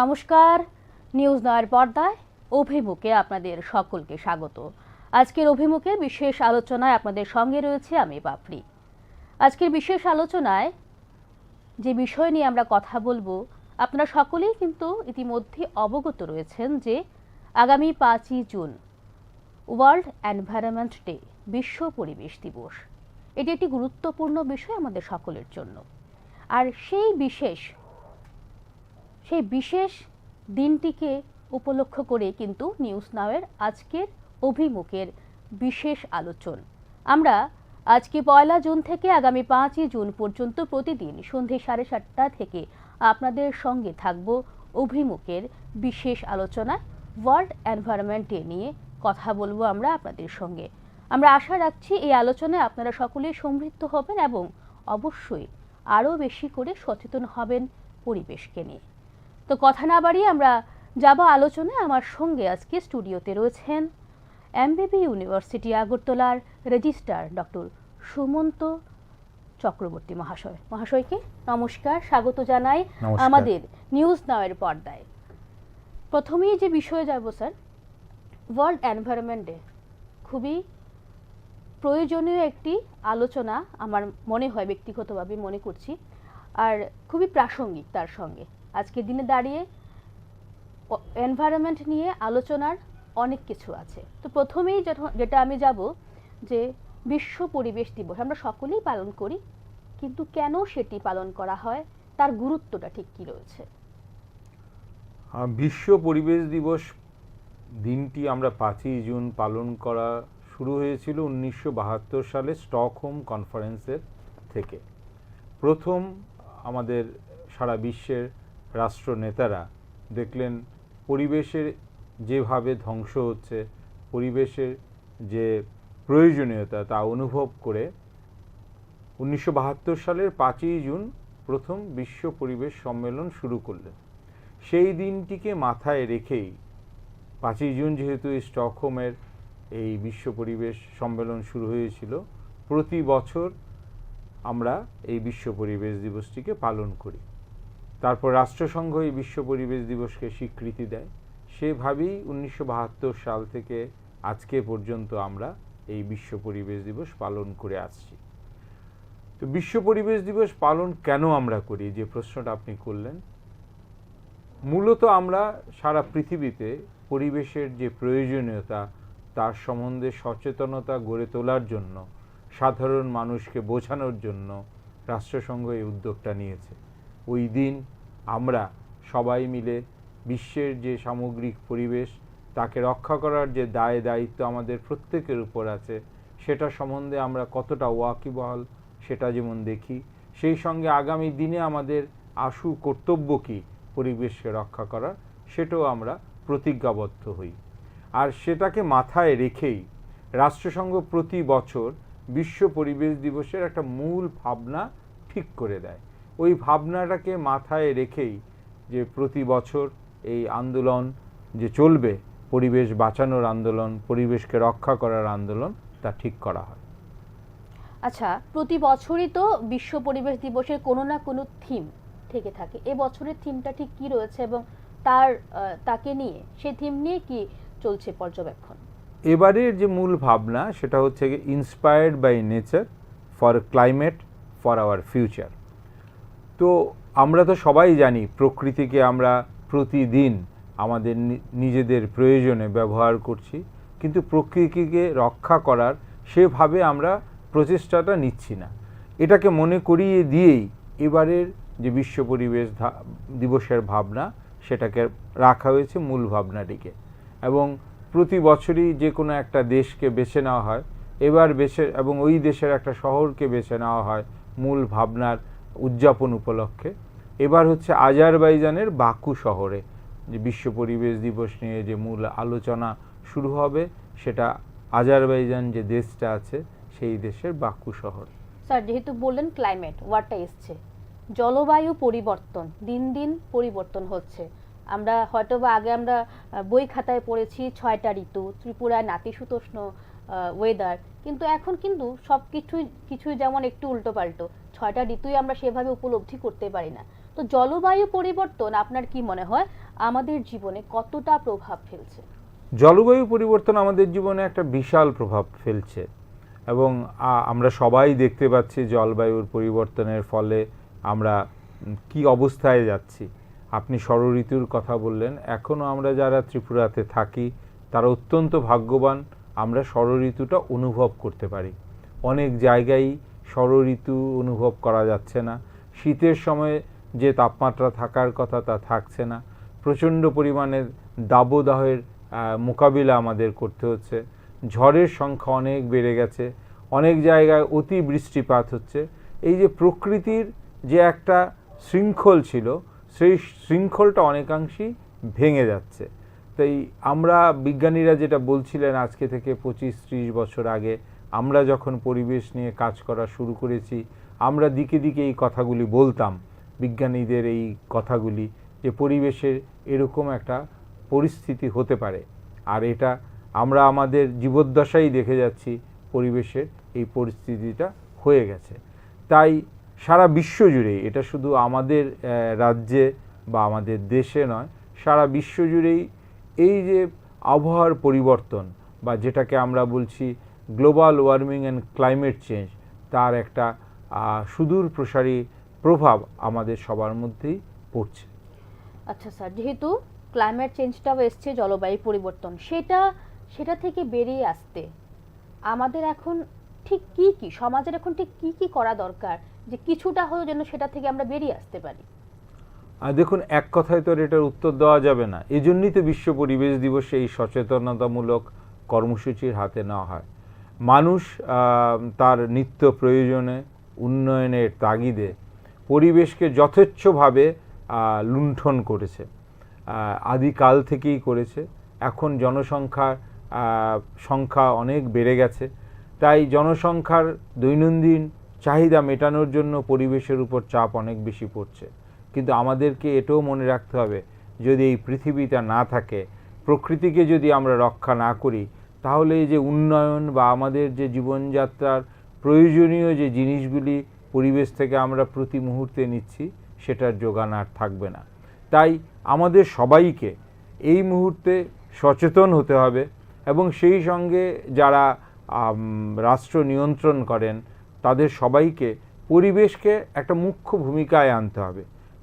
নমস্কার, নিউজ নয়ের পর্দায় অভিমুখে আপনাদের সকলকে স্বাগত। আজকের অভিমুখে বিশেষ আলোচনায় আপনাদের সঙ্গে রয়েছে আমি পাপড়ি। আজকের বিশেষ আলোচনায় যে বিষয় নিয়ে আমরা কথা বলবো, আপনারা সকলেই কিন্তু ইতিমধ্যে অবগত রয়েছেন যে আগামী 5ই জুন ওয়ার্ল্ড এনভায়রনমেন্ট ডে, বিশ্ব পরিবেশ দিবস। এটি একটি গুরুত্বপূর্ণ বিষয় আমাদের সকলের জন্য। আর সেই বিশেষ দিনটিকে উপলক্ষ করে কিন্তু নিউজ নাওয়ের আজকের অভিমুখের বিশেষ আলোচনা। আমরা আজকে 1 জুন থেকে আগামী 5ই জুন পর্যন্ত প্রতিদিন সন্ধ্যে 7:30 থেকে আপনাদের সঙ্গে থাকব অভিমুখের বিশেষ আলোচনা। ওয়ার্ল্ড এনভায়রনমেন্ট ডে নিয়ে কথা বলবো আমরা আপনাদের সঙ্গে। আমরা আশা রাখছি এই আলোচনায় আপনারা সকলেই সমৃদ্ধ হবেন এবং অবশ্যই আরও বেশি করে সচেতন হবেন পরিবেশকে নিয়ে। তো কথা না বাড়িয়ে আমরা যাব আলোচনায়। আমার সঙ্গে আজকে স্টুডিওতে রয়েছেন এমবিবি ইউনিভার্সিটি আগরতলার রেজিস্ট্রার ডক্টর সুমন্ত চক্রবর্তী মহাশয়কে নমস্কার, স্বাগত জানাই আমাদের নিউজ নাওয়ের পর্দায়। প্রথমেই যে বিষয়ে যাব স্যার, ওয়ার্ল্ড এনভায়রনমেন্ট ডে খুবই প্রয়োজনীয় একটি আলোচনা আমার মনে হয়, ব্যক্তিগতভাবে মনে করছি, আর খুবই প্রাসঙ্গিক। তার সঙ্গে আজকের দিনে দাঁড়িয়ে এনভায়রনমেন্ট নিয়ে আলোচনার অনেক কিছু আছে। তো প্রথমেই যেটা আমি যাব যে বিশ্ব পরিবেশ দিবস আমরা সকলেই পালন করি, কিন্তু কেন সেটি পালন করা হয়, তার গুরুত্বটা ঠিক কী রয়েছে? বিশ্ব পরিবেশ দিবস দিনটি আমরা 5ই জুন পালন করা শুরু হয়েছিল 1972 সালে স্টকহোম কনফারেন্সের থেকে। প্রথম আমাদের সারা বিশ্বের রাষ্ট্রনেতারা দেখলেন পরিবেশের যেভাবে ধ্বংস হচ্ছে, পরিবেশের যে প্রয়োজনীয়তা তা অনুভব করে 1972 সালের 5ই জুন প্রথম বিশ্ব পরিবেশ সম্মেলন শুরু করলেন। সেই দিনটিকে মাথায় রেখেই 5ই জুন যেহেতু স্টকহোমের এই বিশ্ব পরিবেশ সম্মেলন শুরু হয়েছিল, প্রতি বছর আমরা এই বিশ্ব পরিবেশ দিবসটিকে পালন করি। তারপর রাষ্ট্রসংঘ এই বিশ্ব পরিবেশ দিবসকে স্বীকৃতি দেয়। সেভাবেই 1972 সাল থেকে আজকে পর্যন্ত আমরা এই বিশ্ব পরিবেশ দিবস পালন করে আসছি। তো বিশ্ব পরিবেশ দিবস পালন কেন আমরা করি, যে প্রশ্নটা আপনি করলেন, মূলত আমরা সারা পৃথিবীতে পরিবেশের যে প্রয়োজনীয়তা তার সম্বন্ধে সচেতনতা গড়ে তোলার জন্য, সাধারণ মানুষকে বোঝানোর জন্য রাষ্ট্রসংঘ এই উদ্যোগটা নিয়েছে। ওই দিন আমরা সবাই মিলে বিশ্বের যে সামগ্রিক পরিবেশ তাকে রক্ষা করার যে দায় দায়িত্ব আমাদের প্রত্যেকের উপর আছে, সেটা সম্বন্ধে আমরা কতটা ওয়াকিবহাল সেটা যেমন দেখি, সেই সঙ্গে আগামী দিনে আমাদের আশু কর্তব্য কী পরিবেশকে রক্ষা করার, সেটাও আমরা প্রতিজ্ঞাবদ্ধ হই। আর সেটাকে মাথায় রেখেই রাষ্ট্রসংঘ প্রতি বছর বিশ্ব পরিবেশ দিবসের একটা মূল ভাবনা ঠিক করে দেয়। ওই ভাবনাটাকে মাথায় রেখেই যে প্রতি বছর এই আন্দোলন যে চলবে, পরিবেশ বাঁচানোর আন্দোলন, পরিবেশকে রক্ষা করার আন্দোলন, তা ঠিক করা হয়। আচ্ছা, প্রতি বছরই তো বিশ্ব পরিবেশ দিবসের কোনো না কোনো থিম থেকে থাকে। এবছরের থিমটা ঠিক কী রয়েছে এবং তাকে নিয়ে, সেই থিম নিয়ে কি চলছে পর্যবেক্ষণ? এবারের যে মূল ভাবনা সেটা হচ্ছে inspired by nature for climate for our future. তো আমরা তো সবাই জানি প্রকৃতিকে আমরা প্রতিদিন আমাদের নিজেদের প্রয়োজনে ব্যবহার করছি, কিন্তু প্রকৃতিকে রক্ষা করার সেভাবে আমরা প্রচেষ্টাটা নিচ্ছি না। এটাকে মনে করিয়ে দিয়েই এবারের যে বিশ্ব পরিবেশ দিবসের ভাবনা সেটাকে রাখা হয়েছে মূল ভাবনাটিকে। এবং প্রতি বছরই যে কোনো একটা দেশকে বেছে নেওয়া হয়, এবার এবং ওই দেশের একটা শহরকে বেছে নেওয়া হয় মূল ভাবনার উদযাপন উপলক্ষে। এবার হচ্ছে আজারবাইজানের বাকু শহরে যে বিশ্ব পরিবেশ দিবস নিয়ে যে মূল আলোচনা শুরু হবে, সেটা আজারবাইজান যে দেশটা আছে সেই দেশের বাকু শহর। স্যার, যেহেতু বললেন ক্লাইমেট ওয়ার্ডটা এসছে, জলবায়ু পরিবর্তন দিন দিন পরিবর্তন হচ্ছে। আমরা হয়তোবা আগে আমরা বই খাতায় পড়েছি 6টা ঋতু, ত্রিপুরায় নাতিশীতোষ্ণ ওয়েদার, কিন্তু এখন কিন্তু সব কিছুই যেমন একটু উল্টো পাল্টো, 6টা ঋতুই আমরা সেভাবে উপলব্ধি করতে পারি না। তো জলবায়ু পরিবর্তন আপনার কি মনে হয় আমাদের জীবনে কতটা প্রভাব ফেলছে? জলবায়ু পরিবর্তন আমাদের জীবনে একটা বিশাল প্রভাব ফেলছে এবং আমরা সবাই দেখতে পাচ্ছি জলবায়ুর পরিবর্তনের ফলে আমরা কি অবস্থায় যাচ্ছি। আপনি ষড়ঋতুর কথা বললেন, এখনও আমরা যারা ত্রিপুরাতে থাকি তারা অত্যন্ত ভাগ্যবান, আমরা ষড়ঋতুটা অনুভব করতে পারি। অনেক জায়গায় ষড়ঋতু অনুভব করা যাচ্ছে না, শীতের সময় যে তাপমাত্রা থাকার কথা তা থাকছে না, প্রচণ্ড পরিমাণের দাবদাহের মোকাবিলা আমাদের করতে হচ্ছে, ঝড়ের সংখ্যা অনেক বেড়ে গেছে, অনেক জায়গায় অতি বৃষ্টিপাত হচ্ছে। এই যে প্রকৃতির যে একটা শৃঙ্খল ছিল সেই শৃঙ্খলটা অনেকাংশেই ভেঙে যাচ্ছে। তাই আমরা বিজ্ঞানীরা যেটা বলছিলেন আজকে থেকে 25-30 বছর আগে আমরা যখন পরিবেশ নিয়ে কাজ করা শুরু করেছি, আমরা দিকে দিকে এই কথাগুলি বলতাম, বিজ্ঞানীদের এই কথাগুলি, যে পরিবেশের এরকম একটা পরিস্থিতি হতে পারে। আর এটা আমরা আমাদের জীবদ্দশায় দেখে যাচ্ছি, পরিবেশের এই পরিস্থিতিটা হয়ে গেছে। তাই সারা বিশ্ব জুড়েই, এটা শুধু আমাদের রাজ্যে বা আমাদের দেশে নয়, সারা বিশ্ব জুড়েই এই যে আবহাওয়ার পরিবর্তন বা যেটাকে আমরা বলছি global warming and climate change, তার একটা সুদূর প্রসারী প্রভাব আমাদের সবার মধ্যেই পড়ছে। আচ্ছা স্যার, যেহেতু ক্লাইমেট চেঞ্জটাও এসছে, জলবায়ু পরিবর্তন, সেটা থেকে বেরিয়ে আসতে আমাদের এখন ঠিক কি সমাজের এখন ঠিক কি করা দরকার, যে কিছুটা হলেও যেন সেটা থেকে আমরা বেরিয়ে আসতে পারি? দেখুন, এক কথায় তো এটার উত্তর দেওয়া যাবে না। এই জন্যই তো বিশ্ব পরিবেশ দিবসে এই সচেতনতামূলক কর্মসূচির হাতে নেওয়া হয়। মানুষ তার নিত্য প্রয়োজনে উন্নয়নের তাগিদে পরিবেশকে যথেচ্ছভাবে লুণ্ঠন করেছে, আদিকাল থেকেই করেছে। এখন সংখ্যা অনেক বেড়ে গেছে, তাই জনসংখ্যার দৈনন্দিন চাহিদা মেটানোর জন্য পরিবেশের উপর চাপ অনেক বেশি পড়ছে। কিন্তু আমাদেরকে এটাও মনে রাখতে হবে, যদি এই পৃথিবীটা না থাকে, প্রকৃতিকে যদি আমরা রক্ষা না করি, তাহলে এই যে উন্নয়ন বা আমাদের যে জীবনযাত্রার প্রয়োজনীয় যে জিনিসগুলি পরিবেশ থেকে আমরা প্রতি মুহূর্তে নিচ্ছি, সেটার যোগান আর থাকবে না। তাই আমাদের সবাইকে এই মুহূর্তে সচেতন হতে হবে এবং সেই সঙ্গে যারা রাষ্ট্র নিয়ন্ত্রণ করেন তাদের সবাইকে পরিবেশকে একটা মুখ্য ভূমিকায় আনতে হবে।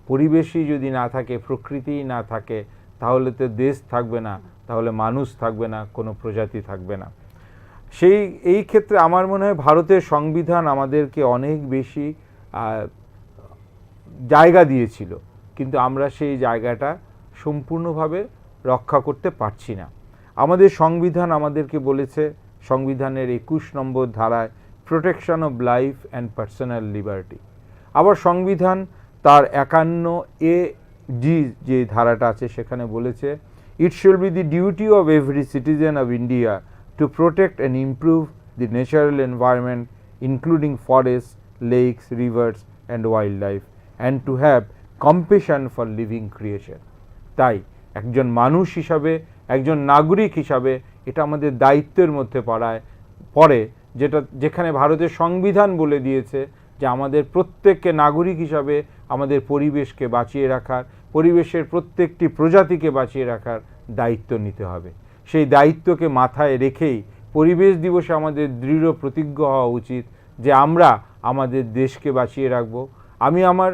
পরিবেশই যদি না থাকে, প্রকৃতিই না থাকে, তাহলে তো দেশ থাকবে না, তাহলে মানুষ থাকবে না, কোনো প্রজাতি থাকবে না। এই ক্ষেত্রে আমার মনে হয় ভারতের সংবিধান আমাদেরকে অনেক বেশি জায়গা দিয়েছিল, কিন্তু আমরা সেই জায়গাটা সম্পূর্ণভাবে রক্ষা করতে পারছি না। আমাদের সংবিধান আমাদেরকে বলেছে, সংবিধানের 21 নম্বর ধারায়, protection of life and personal liberty. আবার সংবিধান তার 51A যে ধারাটা আছে সেখানে বলেছে, it shall be the duty of every citizen of India to protect and improve the natural environment including forest, lakes, rivers and wild life and to have compassion for living creation. তাই একজন মানুষ হিসাবে, একজন নাগরিক হিসাবে এটা আমাদের দায়িত্বের মধ্যে পড়ে, যেখানে ভারতের সংবিধান বলে দিয়েছে যে আমাদের প্রত্যেককে নাগরিক হিসাবে আমাদের পরিবেশকে বাঁচিয়ে রাখার, পরিবেশের প্রত্যেকটি প্রজাতিকে বাঁচিয়ে রাখার দায়িত্ব নিতে হবে। সেই দায়িত্বকে মাথায় রেখেই পরিবেশ দিবসে আমাদের দৃঢ় প্রতিজ্ঞ হওয়া উচিত যে আমরা আমাদের দেশকে বাঁচিয়ে রাখব। আমি আমার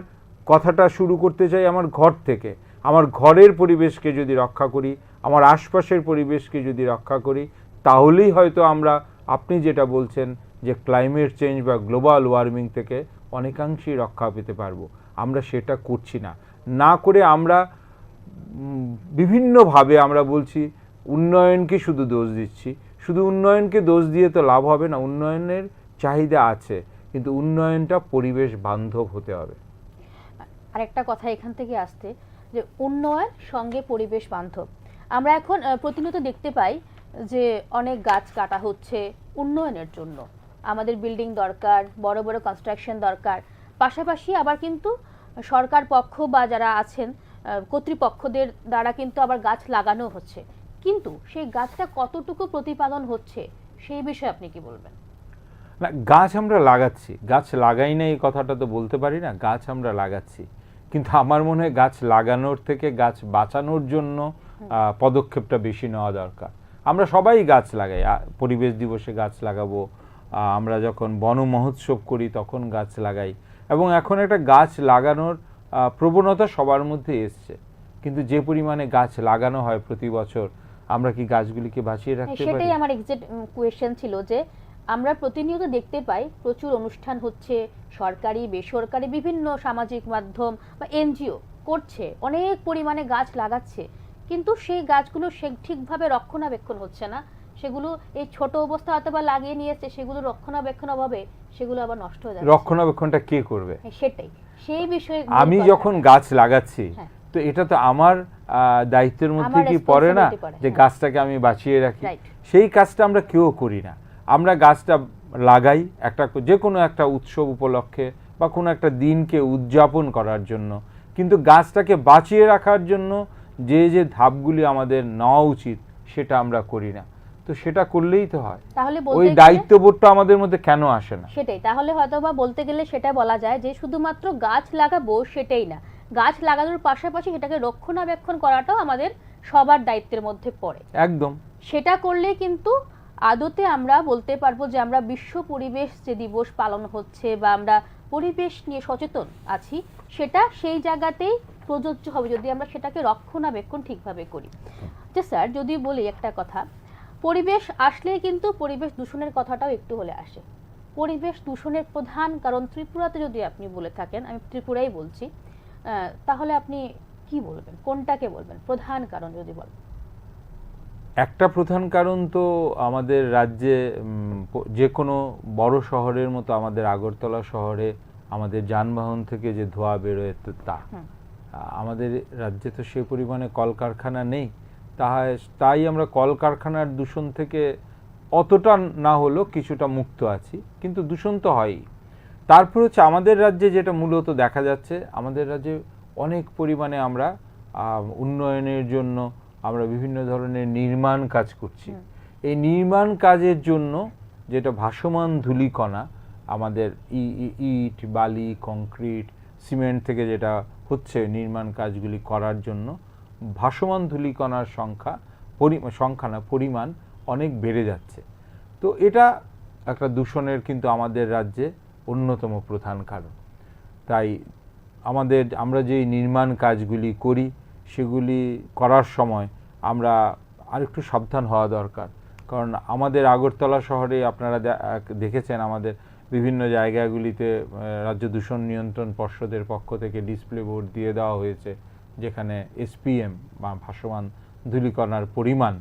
কথাটা শুরু করতে চাই আমার ঘর থেকে। আমার ঘরের পরিবেশকে যদি রক্ষা করি, আমার আশপাশের পরিবেশকে যদি রক্ষা করি, তাহলেই হয়তো আমরা, আপনি যেটা বলছেন যে ক্লাইমেট চেঞ্জ বা গ্লোবাল ওয়ার্মিং থেকে অনেকাংশেই রক্ষা পেতে পারবো। আমরা সেটা করছি না। না করে আমরা বিভিন্নভাবে আমরা বলছি উন্নয়নকে শুধু দোষ দিচ্ছি। শুধু উন্নয়নকে দোষ দিয়ে তো লাভ হবে না। উন্নয়নের চাহিদা আছে, কিন্তু উন্নয়নটা পরিবেশ বান্ধব হতে হবে। আরেকটা কথা এখান থেকে আসছে যে উন্নয়ন সঙ্গে পরিবেশ বান্ধব। আমরা এখন প্রতিনিয়ত দেখতে পাই যে অনেক গাছ কাটা হচ্ছে উন্নয়নের জন্য। আমাদের বিল্ডিং দরকার, বড় বড় কনস্ট্রাকশন দরকার, পাশাপাশি আবার কিন্তু সরকার পক্ষ বা যারা আছেন কর্তৃপক্ষদের দ্বারা কিন্তু আবার গাছ লাগানো হচ্ছে, কিন্তু সেই গাছটা কতটুকু প্রতিপালন হচ্ছে সেই বিষয়ে আপনি কি বলবেন? না, গাছ আমরা লাগাচ্ছি, গাছ লাগাই না এই কথাটা তো বলতে পারি না। গাছ আমরা লাগাচ্ছি, কিন্তু আমার মনে হয় গাছ লাগানোর থেকে গাছ বাঁচানোর জন্য পদক্ষেপটা বেশি নেওয়া দরকার। আমরা সবাই গাছ লাগাই, পরিবেশ দিবসে গাছ লাগাবো, আমরা যখন বন মহোৎসব করি তখন গাছ লাগাই, এবং এখন একটা গাছ লাগানোর প্রবণতা সবার মধ্যে এসছে। কিন্তু যে পরিমাণে গাছ লাগানো হয় প্রতি বছর, আমরা কি গাছগুলিকে বাঁচিয়ে রাখতে পারি? সেটাই আমার এক্সাক্ট কোয়েশ্চেন ছিল, যে আমরা প্রতিনিয়ত দেখতে পাই প্রচুর অনুষ্ঠান হচ্ছে, সরকারি বেসরকারি বিভিন্ন সামাজিক মাধ্যম বা এনজিও করছে, অনেক পরিমাণে গাছ লাগাচ্ছে, কিন্তু সেই গাছগুলো ঠিকভাবে রক্ষণাবেক্ষণ হচ্ছে না। সেগুলো এই ছোট অবস্থা হয়তো বা লাগিয়ে নিয়েছে, সেগুলো রক্ষণাবেক্ষণ অভাবে সেগুলো আবার নষ্ট হয়ে যাচ্ছে। রক্ষণাবেক্ষণটা কে করবে? সেটাই, সেই বিষয়ে আমি যখন গাছ লাগাচ্ছি, তো এটা তো আমার দায়িত্বের মধ্যে কি পড়ে না যে গাছটাকে আমি বাঁচিয়ে রাখি? সেই কাজটা আমরা কেউ করি না। আমরা গাছটা লাগাই একটা যে কোনো একটা উৎসব উপলক্ষে বা কোনো একটা দিনকে উদযাপন করার জন্য, কিন্তু গাছটাকে বাঁচিয়ে রাখার জন্য যে যে ধাপগুলি আমাদের নেওয়া উচিত সেটা আমরা করি না। তো সেটা করলেই তো হয়, তাহলে ওই দায়িত্ববোধটা আমাদের মধ্যে কেন আসে না? সেটাই, তাহলে হয়তোবা বলতে গেলে সেটা বলা যায় যে শুধুমাত্র গাছ লাগাবো সেটাই না, গাছ লাগানোর পাশাপাশি সেটাকে রক্ষণাবেক্ষণ করাটাও আমাদের সবার দায়িত্বের মধ্যে পড়ে। একদম, সেটা করলে কিন্তু আদতে আমরা বলতে পারবো যে আমরা বিশ্ব পরিবেশ যে দিবস পালন হচ্ছে বা আমরা পরিবেশ নিয়ে সচেতন আছি, সেটা সেই জায়গাতেই প্রযোজ্য হবে যদি আমরা সেটাকে রক্ষণাবেক্ষণ ঠিকভাবে করি। যে স্যার, যদি বলি একটা কথা, পরিবেশ আসলেই কিন্তু পরিবেশ দূষণের কথাটাও একটু হলে আসে। পরিবেশ দূষণের প্রধান কারণ ত্রিপুরাতে যদি আপনি বলে থাকেন, আমি ত্রিপুরাই বলছি, তাহলে আপনি কি বলবেন, কোনটাকে বলবেন প্রধান কারণ যদি বলেন? একটা প্রধান কারণ তো আমাদের রাজ্যে যে কোনো বড় শহরের মতো আমাদের আগরতলা শহরে আমাদের যানবাহন থেকে যে ধোঁয়া বেরোয়, তা আমাদের রাজ্যে তো সে পরিমাণে কলকারখানা নেই। তাই আমরা কলকারখানার দূষণ থেকে অতটা না হলেও কিছুটা মুক্ত আছি, কিন্তু দূষণ তো হয়ই। তারপর হচ্ছে আমাদের রাজ্যে যেটা মূলত দেখা যাচ্ছে, আমাদের রাজ্যে অনেক পরিমাণে আমরা উন্নয়নের জন্য আমরা বিভিন্ন ধরনের নির্মাণ কাজ করছি। এই নির্মাণ কাজের জন্য যেটা ভাসমান ধূলিকণা, আমাদের ইট, বালি, কংক্রিট, সিমেন্ট থেকে যেটা হচ্ছে নির্মাণ কাজগুলি করার জন্য, ভাসমান ধূলিকণার পরিমাণ অনেক বেড়ে যাচ্ছে। তো এটা একটা দূষণের কিন্তু আমাদের রাজ্যে অন্যতম প্রধান কারণ। তাই আমরা যেই নির্মাণ কাজগুলি করি, সেগুলি করার সময় আমরা আরেকটু সাবধান হওয়া দরকার। কারণ আমাদের আগরতলা শহরে আপনারা দেখেছেন, আমাদের বিভিন্ন জায়গাগুলিতে রাজ্য দূষণ নিয়ন্ত্রণ পর্ষদের পক্ষ থেকে ডিসপ্লে বোর্ড দিয়ে দেওয়া হয়েছে, যেখানে এসপিএম বা ভাসমান ধূলিকণার পরিমাণ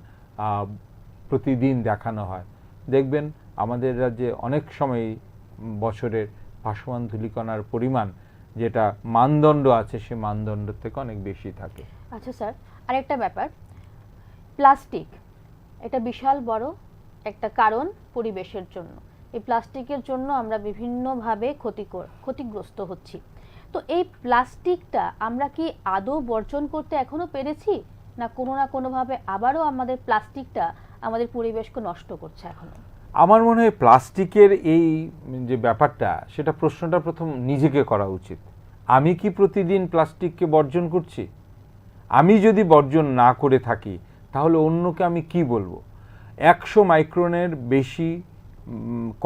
প্রতিদিন দেখানো হয়। দেখবেন আমাদের রাজ্যে অনেক সময় বছরের ভাসমান ধূলিকণার পরিমাণ যেটা মানদণ্ড আছে, সে মানদণ্ড থেকে অনেক বেশি থাকে। আচ্ছা স্যার, আরেকটা ব্যাপার, প্লাস্টিক এটা বিশাল বড় একটা কারণ পরিবেশের জন্য। এই প্লাস্টিকের জন্য আমরা বিভিন্নভাবে ক্ষতিগ্রস্ত হচ্ছি। তো এই প্লাস্টিকটা আমরা কি আদৌ বর্জন করতে এখনো পেরেছি, না কোনোভাবে আবারও আমাদের প্লাস্টিকটা আমাদের পরিবেশকে নষ্ট করছে এখনো? আমার মনে হয় প্লাস্টিকের এই যে ব্যাপারটা, সেটা প্রশ্নটা প্রথম নিজেকে করা উচিত। আমি কি প্রতিদিন প্লাস্টিককে বর্জন করছি? আমি যদি বর্জন না করে থাকি, তাহলে অন্যকে আমি কি বলবো? 100 মাইক্রনের বেশি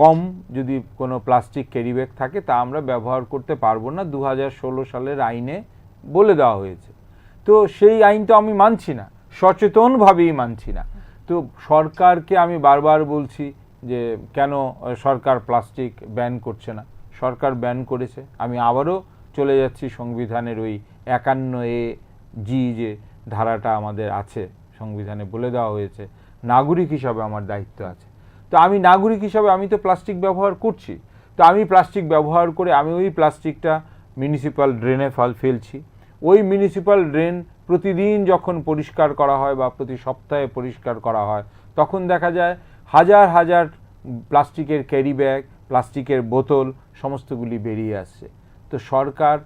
কম যদি কোনো প্লাস্টিক ক্যারি ব্যাগ থাকে, তা আমরা ব্যবহার করতে পারবো না, 2016 সালের আইনে বলে দেওয়া হয়েছে। তো সেই আইন তো আমি মানছি না, সচেতনভাবেই মানছি না। তো সরকারকে আমি বারবার বলছি যে কেন সরকার প্লাস্টিক ব্যান করছে না। সরকার ব্যান করেছে। আমি আবারও চলে যাচ্ছি সংবিধানের ওই 51A(g) যে ধারাটা আমাদের আছে সংবিধানে, বলে দেওয়া হয়েছে নাগরিক হিসাবে আমার দায়িত্ব আছে। তো আমি নাগরিক হিসাবে আমি তো প্লাস্টিক ব্যবহার করছি। তো আমি প্লাস্টিক ব্যবহার করে আমি ওই প্লাস্টিকটা মিউনিসিপ্যাল ড্রেনে ফেলছি। ওই মিউনিসিপ্যাল ড্রেন প্রতিদিন যখন পরিষ্কার করা হয় বা প্রতি সপ্তাহে পরিষ্কার করা হয়, তখন দেখা যায় হাজার হাজার প্লাস্টিকের ক্যারি ব্যাগ, প্লাস্টিকের বোতল সমস্তগুলি বেরিয়ে আসছে। তো সরকার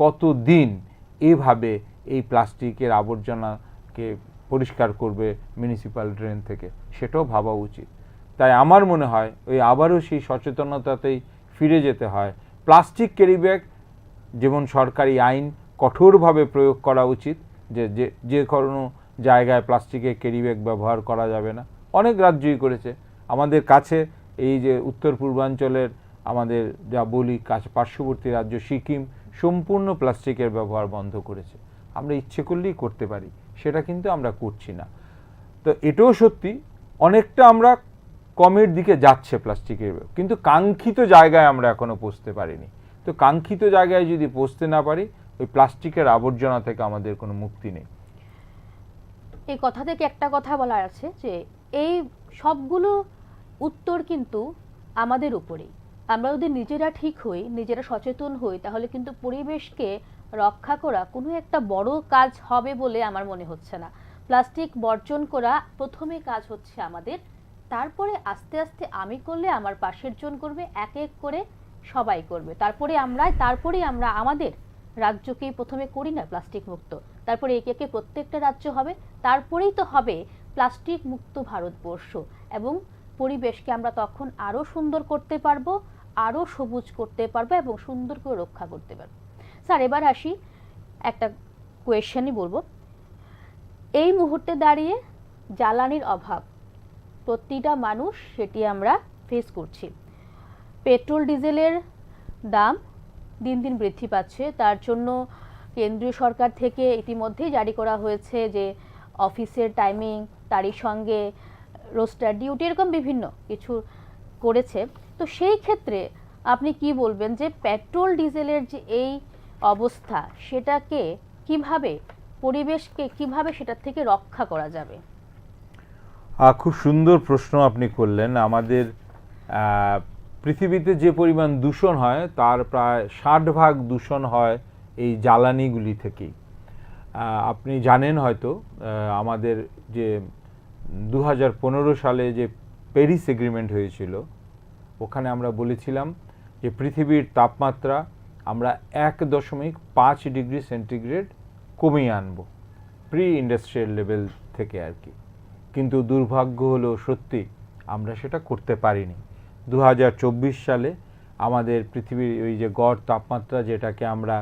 কতদিন এভাবে এই প্লাস্টিকের আবর্জনাকে পরিষ্কার করবে মিউনিসিপ্যাল ড্রেন থেকে, সেটাও ভাবা উচিত। তাই আমার মনে হয় ওই আবারও সেই সচেতনতাতেই ফিরে যেতে হয়। প্লাস্টিক ক্যারি ব্যাগ যেমন সরকারি আইন কঠোরভাবে প্রয়োগ করা উচিত, যে যে যে কোনো জায়গায় প্লাস্টিকের ক্যারি ব্যাগ ব্যবহার করা যাবে না। অনেক রাজ্যই করেছে। আমাদের কাছে এই যে উত্তর পূর্বাঞ্চলের আমাদের যা বলি কাছে পার্শ্ববর্তী রাজ্য সিকিম সম্পূর্ণ প্লাস্টিকের ব্যবহার বন্ধ করেছে। আমরা ইচ্ছে করলেই করতে পারি, সেটা কিন্তু আমরা করছি না। তো এটাও সত্যি অনেকটা আমরা কমের দিকে যাচ্ছে প্লাস্টিকের, কিন্তু কাঙ্ক্ষিত জায়গায় আমরা এখনো পৌঁছতে পারিনি। তো কাঙ্ক্ষিত জায়গায় যদি পৌঁছতে না পারি, ওই প্লাস্টিকের আবর্জনা থেকে আমাদের কোনো মুক্তি নেই। এই কথা থেকে একটা কথা বলার আছে যে এই সবগুলো উত্তর কিন্তু আমাদের উপরেই। আমরা যদি নিজেরা ঠিক হই, নিজেরা সচেতন হই, তাহলে কিন্তু পরিবেশকে রক্ষা করা কোনো একটা বড় কাজ হবে বলে আমার মনে হচ্ছে না। প্লাস্টিক বর্জন করা প্রথমে কাজ হচ্ছে আমাদের, তারপরে আস্তে আস্তে আমি করলে আমার পাশের জন করবে, এক এক করে সবাই করবে। তারপরে আমরা আমাদের রাজ্যকেই প্রথমে করি না প্লাস্টিক মুক্ত, তারপরে একে একে প্রত্যেকটা রাজ্য হবে, তারপরেই তো হবে প্লাস্টিক মুক্ত ভারতবর্ষ। এবং পরিবেশকে আমরা তখন আরো সুন্দর করতে পারবো, আরো সবুজ করতে পারবো এবং সুন্দর করে রক্ষা করতে পারবো। স্যার, এবার আসি, একটা কোয়েশ্চেনই বলবো। এই মুহূর্তে দাঁড়িয়ে জ্বালানির অভাব প্রতিটা মানুষ সেটি আমরা ফেস করছি। পেট্রোল ডিজেলের দাম দিন দিন বৃদ্ধি পাচ্ছে। তার জন্য কেন্দ্রীয় সরকার থেকে ইতিমধ্যেই জারি করা হয়েছে যে অফিসের টাইমিং, তারই সঙ্গে রোস্টার ডিউটি, এরকম বিভিন্ন কিছু করেছে। তো সেই ক্ষেত্রে আপনি কি বলবেন যে পেট্রোল ডিজেলের যে এই অবস্থা, সেটাকে কিভাবে, পরিবেশকে কিভাবে সেটার থেকে রক্ষা করা যাবে? খুব সুন্দর প্রশ্ন আপনি করলেন। আমাদের পৃথিবীতে যে পরিমাণ দূষণ হয় তার প্রায় 60% দূষণ হয় এই জ্বালানিগুলি থেকেই। আপনি জানেন হয়তো আমাদের যে 2015 সালে যে প্যারিস এগ্রিমেন্ট হয়েছিল, ওখানে আমরা বলেছিলাম যে পৃথিবীর তাপমাত্রা আমরা 1.5 ডিগ্রি সেন্টিগ্রেড কমিয়ে আনবো, প্রি ইন্ডাস্ট্রিয়াল লেভেল থেকে আর কি। কিন্তু দুর্ভাগ্য হলো সত্যি আমরা সেটা করতে পারিনি। 2024 সালে আমাদের পৃথিবীর ওই যে গড় তাপমাত্রা, যেটাকে আমরা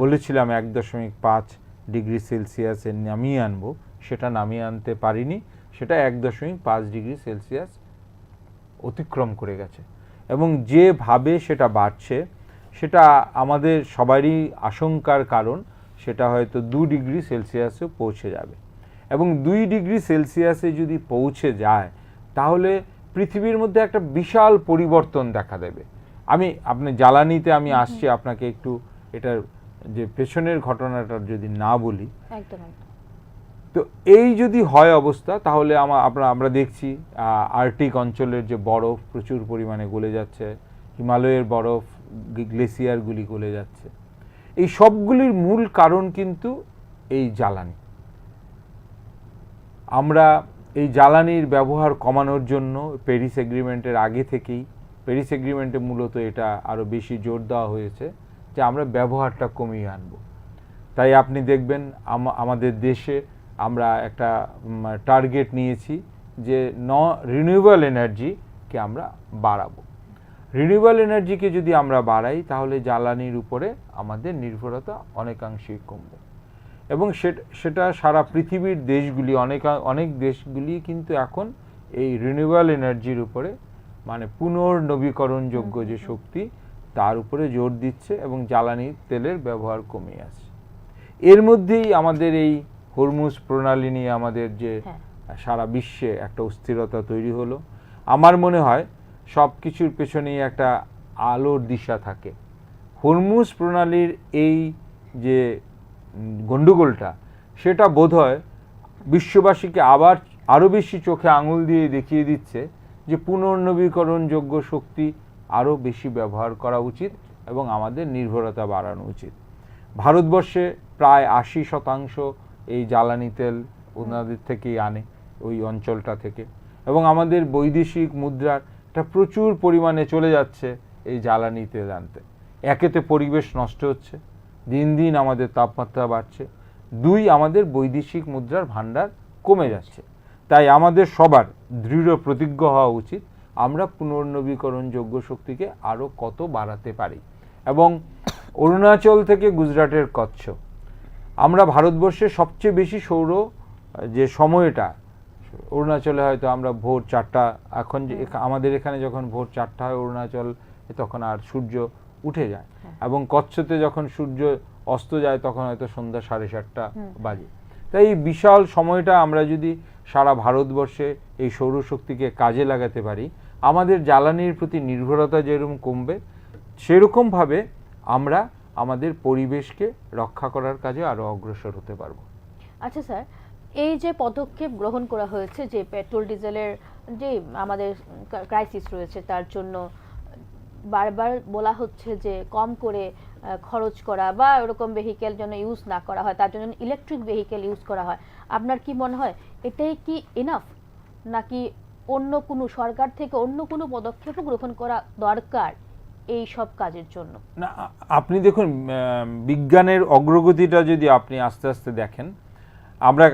বলেছিলাম 1.5 ডিগ্রি সেলসিয়াসে নামিয়ে আনবো, সেটা নামিয়ে আনতে পারিনি। সেটা 1.5 ডিগ্রি সেলসিয়াস অতিক্রম করে গেছে। এবং যেভাবে সেটা বাড়ছে, সেটা আমাদের সবারই আশঙ্কার কারণ। সেটা হয়তো 2 ডিগ্রি সেলসিয়াসেও পৌঁছে যাবে। এবং 2 ডিগ্রি সেলসিয়াসে যদি পৌঁছে যায়, তাহলে পৃথিবীর মধ্যে একটা বিশাল পরিবর্তন দেখা দেবে। আপনি জ্বালানিতে আমি আসছি, আপনাকে একটু এটার যে পেছনের ঘটনাটা যদি না বলি, একদম। তো এই যদি হয় অবস্থা, তাহলে আমরা দেখছি আর্কটিক অঞ্চলের যে বরফ প্রচুর পরিমাণে গলে যাচ্ছে, হিমালয়ের বরফ, গ্লেসিয়ারগুলি গলে যাচ্ছে। এই সবগুলির মূল কারণ কিন্তু এই জ্বালানি। আমরা এই জ্বালানির ব্যবহার কমানোর জন্য প্যারিস এগ্রিমেন্টের আগে থেকেই, প্যারিস এগ্রিমেন্টে মূলত এটা আরও বেশি জোর দেওয়া হয়েছে যে আমরা ব্যবহারটা কমিয়ে আনব। তাই আপনি দেখবেন আমাদের দেশে আমরা একটা টার্গেট নিয়েছি যে রিনিউয়েবল এনার্জিকে আমরা বাড়াবো। রিনিউয়েবল এনার্জিকে যদি আমরা বাড়াই, তাহলে জ্বালানির উপরে আমাদের নির্ভরতা অনেকাংশেই কমবে। এবং সেটা সারা পৃথিবীর দেশগুলি, অনেক দেশগুলি কিন্তু এখন এই রিনিউয়েবল এনার্জির উপরে, মানে পুনর্নবীকরণযোগ্য যে শক্তি, তার উপরে জোর দিচ্ছে এবং জ্বালানি তেলের ব্যবহার কমিয়ে আসছে। এর মধ্যেই আমাদের এই হরমুজ প্রণালী নিয়ে আমাদের যে সারা বিশ্বে একটা অস্থিরতা তৈরি হলো। আমার মনে হয় সব কিছুর পেছনেই একটা আলোর দিশা থাকে। হরমুজ প্রণালীর এই যে গন্ডগোলটা, সেটা বোধহয় বিশ্ববাসীকে আরও বেশি চোখে আঙুল দিয়ে দেখিয়ে দিচ্ছে যে পুনর্নবীকরণযোগ্য শক্তি আরও বেশি ব্যবহার করা উচিত এবং আমাদের নির্ভরতা বাড়ানো উচিত। ভারতবর্ষে প্রায় 80% এই জ্বালানি তেল ওনাদের থেকেই আনে, ওই অঞ্চলটা থেকে। এবং আমাদের বৈদেশিক মুদ্রার একটা প্রচুর পরিমাণে চলে যাচ্ছে এই জ্বালানি তেল আনতে। একেতে পরিবেশ নষ্ট হচ্ছে, দিন দিন আমাদের তাপমাত্রা বাড়ছে, 2 আমাদের বৈদেশিক মুদ্রার ভাণ্ডার কমে যাচ্ছে। তাই আমাদের সবার দৃঢ় প্রতিজ্ঞ হওয়া উচিত আমরা পুনর্নবীকরণযোগ্য শক্তিকে আরও কত বাড়াতে পারি। এবং অরুণাচল থেকে গুজরাটের কচ্ছ, আমরা ভারতবর্ষে সবচেয়ে বেশি সৌর যে সময়টা, অরুণাচলে হয়তো আমরা ভোর 4টা, এখন আমাদের এখানে যখন ভোর 4টা হয় অরুণাচল তখন আর সূর্য উঠে যায়, এবং কচ্ছতে যখন সূর্য অস্ত যায় তখন হয়তো সন্ধ্যা 7:30 বাজে। তাই এই বিশাল সময়টা আমরা যদি সারা ভারতবর্ষে এই সৌরশক্তিকে কাজে লাগাতে পারি, আমাদের জ্বালানির প্রতি নির্ভরতা যেরকম কমবে, সেরকমভাবে আমরা আমাদের পরিবেশকে রক্ষা করার কাজে আরও অগ্রসর হতে পারবো। আচ্ছা স্যার, এই যে পদক্ষেপ গ্রহণ করা হয়েছে যে পেট্রোল ডিজেলের যে আমাদের ক্রাইসিস রয়েছে, তার জন্য বারবার বলা হচ্ছে যে কম করে খরচ করা বা এরকম ভেহিকেল যেন ইউজ না করা হয়, তার জন্য ইলেকট্রিক ভেহিকেল ইউজ করা হয়। আপনার কি মনে হয় এটাই কি এনাফ, নাকি অন্য কোনো সরকার থেকে অন্য কোনো পদক্ষেপও গ্রহণ করা দরকার এই সব কাজের জন্য? না, আপনি দেখুন, বিজ্ঞানের অগ্রগতিটা যদি আপনি আস্তে আস্তে দেখেন, আমরা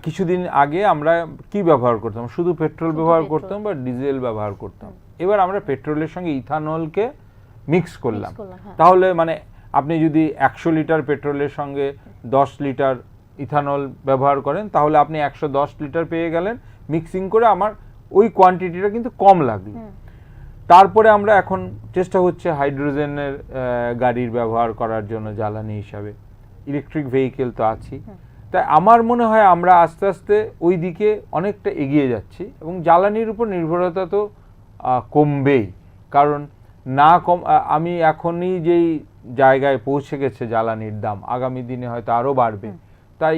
কিছুদিন আগে আমরা কি ব্যবহার করতাম, শুধু পেট্রোল ব্যবহার করতাম বা ডিজেল ব্যবহার করতাম। এবার আমরা পেট্রোলের সঙ্গে ইথানলকে মিক্স করলাম। তাহলে মানে আপনি যদি 100 লিটার পেট্রোলের সঙ্গে 10 লিটার ইথানল ব্যবহার করেন, তাহলে আপনি 110 লিটার পেয়ে গেলেন। মিক্সিং করে আমার ওই কোয়ান্টিটিটা কিন্তু কম লাগলো। তারপরে আমরা এখন চেষ্টা হচ্ছে হাইড্রোজেনের গাড়ির ব্যবহার করার জন্য জ্বালানি হিসাবে, ইলেকট্রিক ভেহিকেল তো আছেই। তাই আমার মনে হয় আমরা আস্তে আস্তে ওই দিকে অনেকটা এগিয়ে যাচ্ছি, এবং জ্বালানির উপর নির্ভরতা তো কমবেই। কারণ না আমি এখনই যেই জায়গায় পৌঁছে গেছে জ্বালানির দাম, আগামী দিনে হয়তো আরও বাড়বে। তাই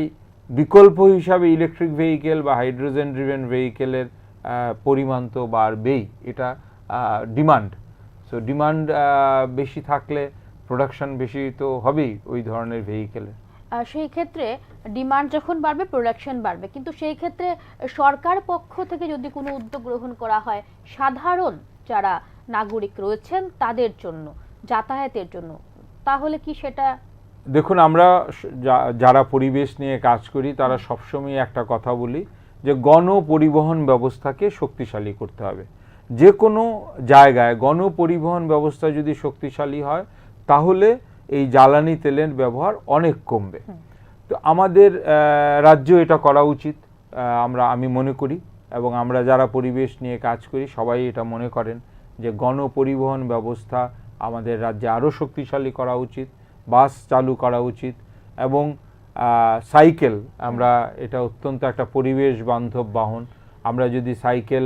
বিকল্প হিসাবে ইলেকট্রিক ভেহিকেল বা হাইড্রোজেন ড্রিভেন ভেহিকেলের পরিমাণ তো বাড়বেই, এটা ডিমান্ড। সো ডিমান্ড বেশি থাকলে প্রোডাকশন বেশি তো হবেই ওই ধরনের ভেহিকেলের। সেই ক্ষেত্রে ডিমান্ড যখন বাড়বে, প্রোডাকশন বাড়বে, কিন্তু সেই ক্ষেত্রে সরকার পক্ষ থেকে যদি কোনো উদ্যোগ গ্রহণ করা হয় সাধারণ যারা নাগরিক রয়েছেন তাদের জন্য, যাতায়াতের জন্য, তাহলে কি সেটা? দেখুন, আমরা যারা পরিবেশ নিয়ে কাজ করি তারা সবসময় একটা কথা বলি যে গণপরিবহন ব্যবস্থাকে শক্তিশালী করতে হবে। যে কোনো জায়গায় গণপরিবহন ব্যবস্থা যদি শক্তিশালী হয়, তাহলে এই জ্বালানি তেলের ব্যবহার অনেক কমবে। তো আমাদের রাজ্য এটা করা উচিত, আমি মনে করি, এবং আমরা যারা পরিবেশ নিয়ে কাজ করি সবাই এটা মনে করেন যে গণপরিবহন ব্যবস্থা আমাদের রাজ্যে আরও শক্তিশালী করা উচিত, বাস চালু করা উচিত, এবং সাইকেল, আমরা এটা অত্যন্ত একটা পরিবেশ বান্ধব বাহন। আমরা যদি সাইকেল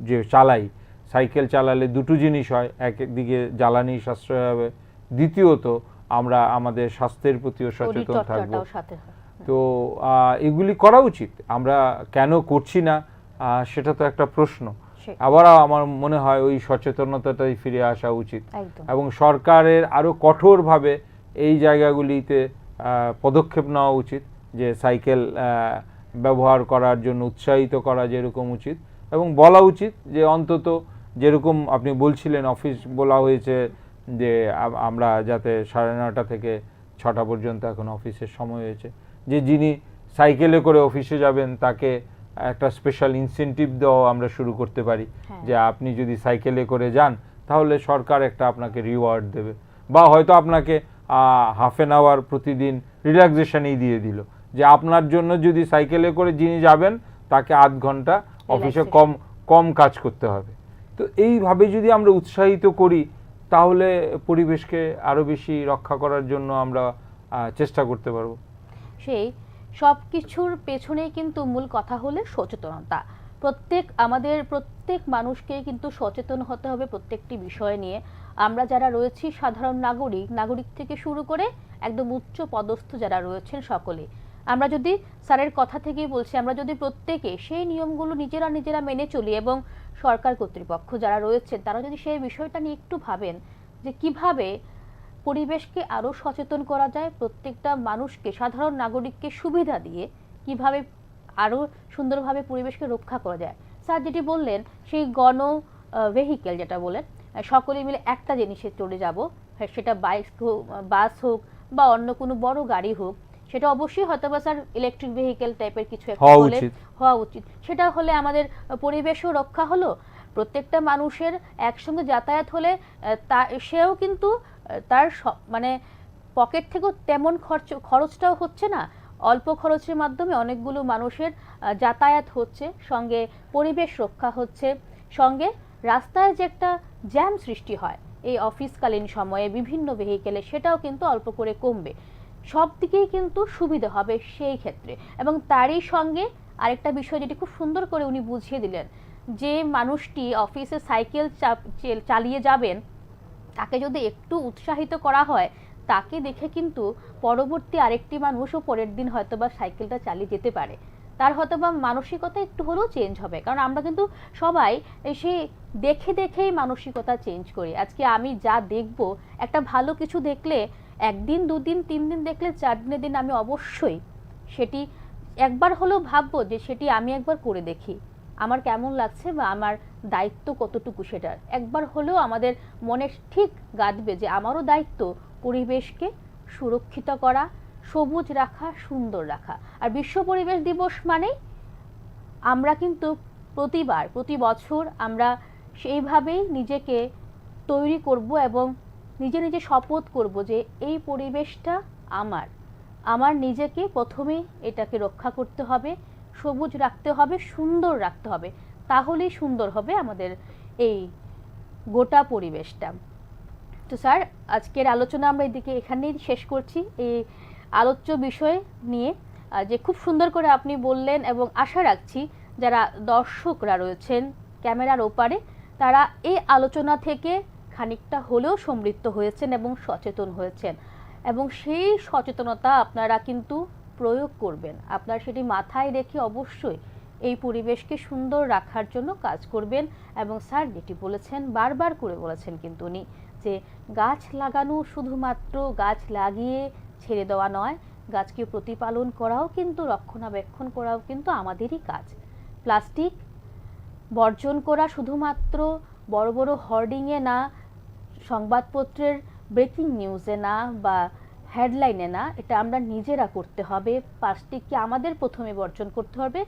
যে চালাই, সাইকেল চালালে দুটো জিনিস হয়, একদিকে জ্বালানি সাশ্রয় হবে, দ্বিতীয়ত আমরা আমাদের স্বাস্থ্যের প্রতিও সচেতন থাকবো। তো এগুলি করা উচিত। আমরা কেন করছি না সেটা তো একটা প্রশ্ন। আবার আমার মনে হয় ওই সচেতনতাটাই ফিরে আসা উচিত, এবং সরকারের আরো কঠোরভাবে এই জায়গাগুলিতে পদক্ষেপ নেওয়া উচিত, যে সাইকেল ব্যবহার করার জন্য উৎসাহিত করা যেরকম উচিত, এবং বলা উচিত যে অন্তত যেরকম আপনি বলছিলেন অফিস বলা হয়েছে যে আমরা যাতে 9:30 থেকে 6টা পর্যন্ত এখন অফিসের সময় হয়েছে, যে যিনি সাইকেলে করে অফিসে যাবেন তাকে একটা স্পেশাল ইনসেনটিভ দেওয়া আমরা শুরু করতে পারি, যে আপনি যদি সাইকেলে করে যান তাহলে সরকার একটা আপনাকে রিওয়ার্ড দেবে, বা হয়তো আপনাকে হাফ অ্যান আওয়ার প্রতিদিন রিল্যাক্সেশনই দিয়ে দিল, যে আপনার জন্য যদি সাইকেলে করে যিনি যাবেন তাকে আধ ঘন্টা অফিসে কম কাজ করতে হবে। তো এইভাবে যদি আমরা উৎসাহিত করি তাহলে পরিবেশকে আরো বেশি রক্ষা করার জন্য আমরা চেষ্টা করতে পারবো। সেই সব কিছুর পেছনেই কিন্তু মূল কথা হলো সচেতনতা। আমাদের প্রত্যেক মানুষকে কিন্তু সচেতন হতে হবে প্রত্যেকটি বিষয় নিয়ে। আমরা যারা রয়েছি সাধারণ নাগরিক থেকে শুরু করে একদম উচ্চ পদস্থ যারা রয়েছেন সকলে, আমরা যদি স্যারের কথা থেকেই বলছি, আমরা যদি প্রত্যেকে সেই নিয়মগুলো নিজেরা মেনে চলি, এবং সরকার কর্তৃপক্ষ যারা রয়েছেন তারা যদি সেই বিষয়টা নিয়ে একটু ভাবেন যে কিভাবে পরিবেশকে আরো সচেতন করা যায়, প্রত্যেকটা মানুষকে, সাধারণ নাগরিককে সুবিধা দিয়ে কিভাবে আরো সুন্দরভাবে পরিবেশকে রক্ষা করা যায়। স্যার যেটি বললেন সেই ভেহিকেল যেটা বলেন, সকলে মিলে একটা জিনিসে চলে যাব, সেটা বাইক হোক, বাস হোক, বা অন্য কোনো বড় গাড়ি হোক, সেটা অবশ্যই হয়তো বা স্যার ইলেকট্রিক ভেহিকেল টাইপের কিছু একটা হওয়া উচিত। সেটা হলে আমাদের পরিবেশও রক্ষা হলো, প্রত্যেকটা মানুষের একসঙ্গে যাতায়াত হলে সেও কিন্তু তার মানে পকেট থেকেও তেমন খরচটাও হচ্ছে না, অল্প খরচের মাধ্যমে অনেকগুলো মানুষের যাতায়াত হচ্ছে, সঙ্গে পরিবেশ রক্ষা হচ্ছে, সঙ্গে রাস্তায় যে একটা জ্যাম সৃষ্টি হয় এই অফিসকালীন সময়ে বিভিন্ন ভেহিকেলে, সেটাও কিন্তু অল্প করে কমবে। সব দিকেই কিন্তু সুবিধা হবে সেই ক্ষেত্রে। এবং তারই সঙ্গে আরেকটা বিষয় যেটি খুব সুন্দর করে উনি বুঝিয়ে দিলেন, যে মানুষটি অফিসে সাইকেল চালিয়ে যাবেন, তাকে যদি একটু উৎসাহিত করা হয়, তাকে দেখে কিন্তু পরবর্তী আরেকটি মানুষও পরের দিন হয়তোবা সাইকেলটা চালিয়ে যেতে পারে, তার হয়তোবা মানসিকতা একটু হলেও চেঞ্জ হবে। কারণ আমরা কিন্তু সবাই সে দেখে দেখেই মানসিকতা চেঞ্জ করি। আজকে আমি যা দেখব, একটা ভালো কিছু দেখলে একদিন, দুদিন, 3 দিন দেখলে 4 দিনের দিন আমি অবশ্যই সেটি একবার হলেও ভাববো যে সেটি আমি একবার করে দেখি, আমার কেমন লাগছে বা আমার দায়িত্ব কতটুকু, সেটার একবার হলেও আমাদের মনে ঠিক গাঁথবে যে আমারও দায়িত্ব পরিবেশকে সুরক্ষিত করা, সবুজ রাখা, সুন্দর রাখা। আর বিশ্ব পরিবেশ দিবস মানে আমরা কিন্তু প্রতি বছর আমরা সেইভাবেই নিজেকে তৈরি করব এবং নিজে নিজে শপথ করব যে এই পরিবেশটা আমার নিজেকে প্রথমে এটাকে রক্ষা করতে হবে, সবুজ রাখতে হবে, সুন্দর রাখতে হবে, তাহলেই সুন্দর হবে আমাদের এই গোটা পরিবেশটা। তো স্যার, আজকের আলোচনা আমরা এখানেই শেষ করছি এই আলোচ্য বিষয় নিয়ে, যে খুব সুন্দর করে আপনি বললেন, এবং আশা রাখছি যারা দর্শকরা রয়েছেন ক্যামেরার ওপারে, তারা এই আলোচনা থেকে খানিকটা হলেও সমৃদ্ধ হয়েছেন এবং সচেতন হয়েছেন, এবং সেই সচেতনতা আপনারা কিন্তু প্রয়োগ করবেন। আপনারা সেটি মাথায় রেখে অবশ্যই এই পরিবেশকে সুন্দর রাখার জন্য কাজ করবেন। এবং স্যার যেটি বলেছেন, বারবার করে বলেছেন কিন্তু উনি, যে গাছ লাগানো শুধুমাত্র গাছ লাগিয়ে ছেড়ে দেওয়া নয়, গাছকে প্রতিপালন করাও কিন্তু, রক্ষণাবেক্ষণ করাও কিন্তু আমাদেরই কাজ। প্লাস্টিক বর্জন করা শুধুমাত্র বড় বড় হোর্ডিংয়ে না, সংবাদপত্রের ব্রেকিং নিউজে না, বা হেডলাইনে না, এটা আমরা নিজেরা করতে হবে। প্লাস্টিককে আমাদের প্রথমে বর্জন করতে হবে,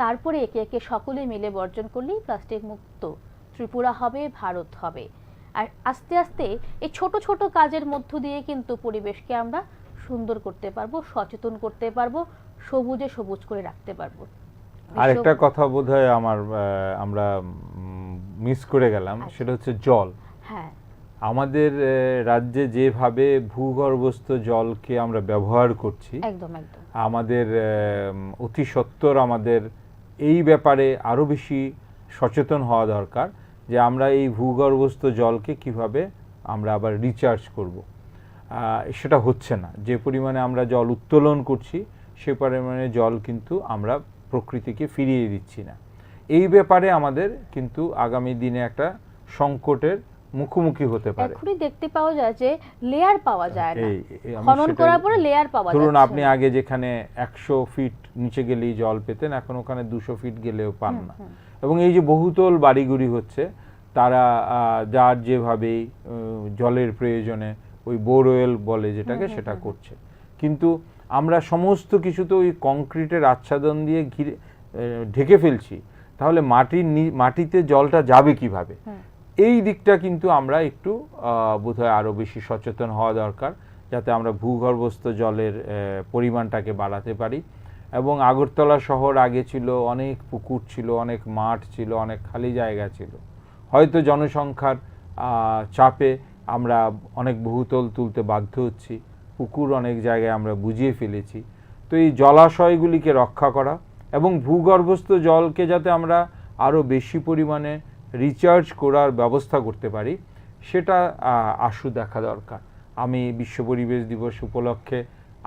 তারপরে একে একে সকলে মিলে বর্জন করলেই প্লাস্টিক মুক্ত ত্রিপুরা হবে, ভারত হবে। আর আস্তে আস্তে এই ছোট ছোট কাজের মধ্য দিয়ে কিন্তু পরিবেশকে আমরা সুন্দর করতে পারবো, সচেতন করতে পারবো, সবুজে সবুজ করে রাখতে পারবো। আরেকটা কথা বোধহয় আমরা মিস করে গেলাম, সেটা হচ্ছে জল। হ্যাঁ, আমাদের রাজ্যে যেভাবে ভূগর্ভস্থ জলকে আমরা ব্যবহার করছি, একদম একদম আমাদের অতি সত্বর আমাদের এই ব্যাপারে আরো বেশি সচেতন হওয়া দরকার, যে আমরা এই ভূগর্ভস্থ জলকে কিভাবে আমরা আবার রিচার্জ করব। সেটা হচ্ছে না। যে পরিমাণে আমরা জল উত্তোলন করছি, সে পরিমাণে জল কিন্তু আমরা প্রকৃতিকে ফিরিয়ে দিচ্ছি না। এই ব্যাপারে আমাদের কিন্তু আগামী দিনে একটা সংকটের মুখোমুখি হতে পারে। এখনই দেখতে পাওয়া যায় যে লেয়ার পাওয়া যায় না, খনন করার পরে লেয়ার পাওয়া যায়। ধরুন আপনি আগে যেখানে 100 ফিট নিচে গেলেই জল পেতেন, এখন ওখানে 200 ফিট গেলেও পান না। এবং এই যে বহুতল বাড়িগুড়ি হচ্ছে, তারা যার যেভাবেই জলের প্রয়োজনে ওই বোরওয়েল বলে যেটাকে, সেটা করছে। কিন্তু আমরা সমস্ত কিছু তো ওই কংক্রিটের আচ্ছাদন দিয়ে ঘিরে ঢেকে ফেলছি, তাহলে মাটিতে জলটা যাবে কিভাবে? এই দিকটা কিন্তু আমরা একটু বোধহয় আরো বেশি সচেতন হওয়া দরকার, যাতে আমরা ভূগর্ভস্থ জলের পরিমাণটাকে বাড়াতে পারি। এবং আগরতলা শহর আগে ছিল, অনেক পুকুর ছিল, অনেক মাঠ ছিল, অনেক খালি জায়গা ছিল। হয়তো জনসংখ্যার চাপে আমরা অনেক বহুতল তুলতে বাধ্য হচ্ছি, পুকুর অনেক জায়গায় আমরা বুঝিয়ে ফেলেছি। তো এই জলাশয়গুলিকে রক্ষা করা এবং ভূগর্ভস্থ জলকে যাতে আমরা আরও বেশি পরিমাণে রিচার্জ করার ব্যবস্থা করতে পারি, সেটা আশু দেখা দরকার। আমি বিশ্ব পরিবেশ দিবস উপলক্ষে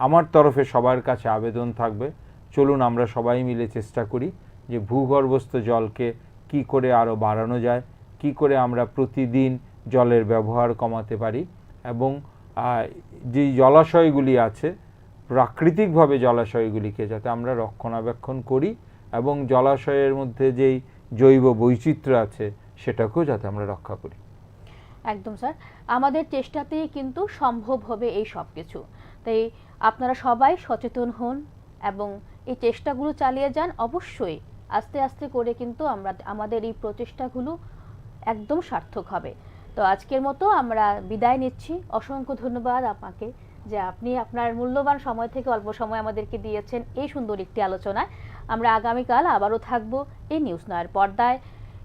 আমার তরফে সবার কাছে আবেদন থাকবে, চলুন আমরা সবাই মিলে চেষ্টা করি যে ভূগর্ভস্থ জলকে কি করে আরও বাড়ানো যায়, কি করে আমরা প্রতিদিন জলের ব্যবহার কমাতে পারি, এবং যেই জলাশয়গুলি আছে প্রাকৃতিকভাবে জলাশয়গুলিকে যাতে আমরা রক্ষণাবেক্ষণ করি, এবং জলাশয়ের মধ্যে যেই জৈব বৈচিত্র্য আছে সেটাকেও যাতে আমরা রক্ষা করি। একদম স্যার, আমাদের চেষ্টাতেই কিন্তু সম্ভব হবে এই সব কিছু। তাই আপনারা সবাই সচেতন হন এবং এই চেষ্টাগুলো চালিয়ে যান। অবশ্যই আস্তে আস্তে করে কিন্তু আমাদের এই প্রচেষ্টাগুলো একদম সার্থক হবে। তো আজকের মতো আমরা বিদায় নিচ্ছি। অসংখ্য ধন্যবাদ আপনাকে যে আপনি আপনার মূল্যবান সময় থেকে অল্প সময় আমাদেরকে দিয়েছেন এই সুন্দর একটি আলোচনায়। আমরা আগামীকাল আবারও থাকব এই নিউজ নাওয়ের পর্দায়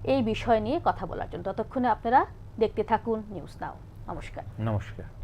এই বিষয় নিয়ে কথা বলার জন্য। ততক্ষণে আপনারা দেখতে থাকুন নিউজ নাও। নমস্কার। নমস্কার।